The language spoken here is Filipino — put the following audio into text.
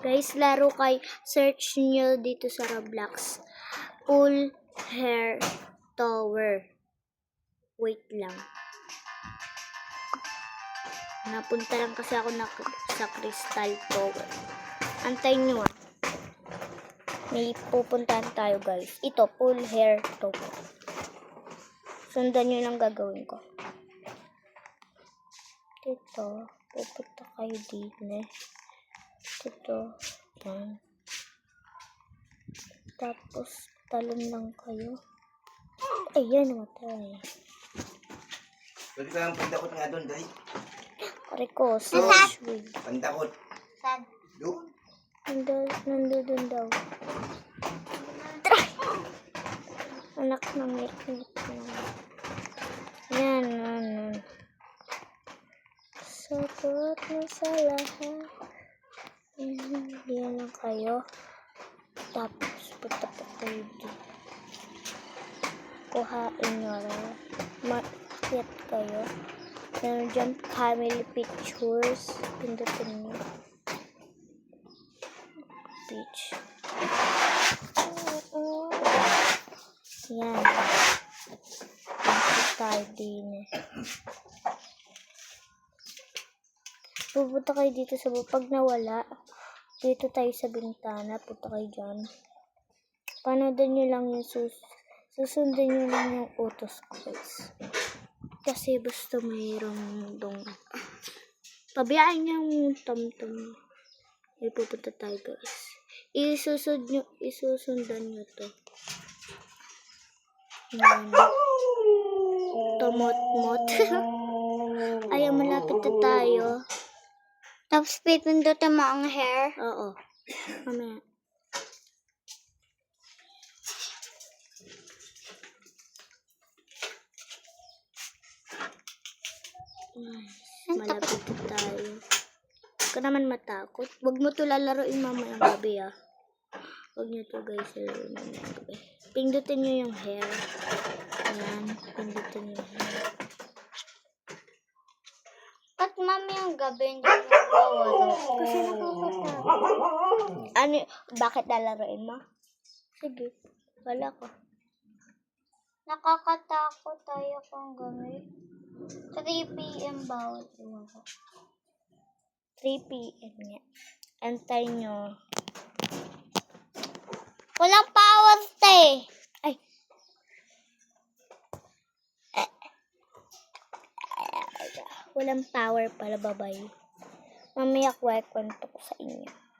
Guys, laro kay search nyo dito sa Roblox. Full Hair Tower. Wait lang. Napunta lang kasi ako sa Crystal Tower. Antayin nyo ah. May pupuntahan tayo guys. Ito, Full Hair Tower. Sundan nyo lang gagawin ko. Dito, pupunta kayo dito eh. Ito. Yan. Tapos, talon lang kayo. Ayan, namatay. Pwede ka lang pandakot nga doon, dahil. Aray search with. Pandakot. Saan? Doon. Nandun daw. Anak ng lik-lik na. Yan. Sagot mo sa lahat. Yan lang kayo. Tapos, punta pa kayo dito. Kuhain nyo rin. Makit kayo. Meron dyan family pictures. Pindutin nyo. Peach. Yan. Pindutin tayo din eh. Pupunta kayo dito sa pag nawala. Dito tayo sa bintana. Punta kayo dyan. Panoodin nyo lang yung susundin nyo lang yung utos ko guys. Kasi basta mayroong dong. Pabayaan nyo yung tam-tam. Ay pupunta tayo guys. Isusundan nyo to. Yan. Tumot-mot. Ay, malapit na tayo. Tapos pipindutin mo ang hair. Oo. Mamaya. Malapit na tayo. Huwag ka naman matakot. Huwag mo to lalaroin mamayang gabi ah. Huwag nyo to guys lalaroin mamayang gabi. Pindutin nyo yung hair. Ayan. Pindutin nyo yung hair. Ba't mami yung gabi hindi nagwawala? Kasi nakakatakot. Ano, bakit lalaroin mo? Sige. Wala ko. Nakakatakot tayo kung gabi. 3 PM bawat umaga. 3 PM niya. Antay nyo. Walang power stay. Ay. Walang power pala, babay. Mamaya kwento ko sa inyo.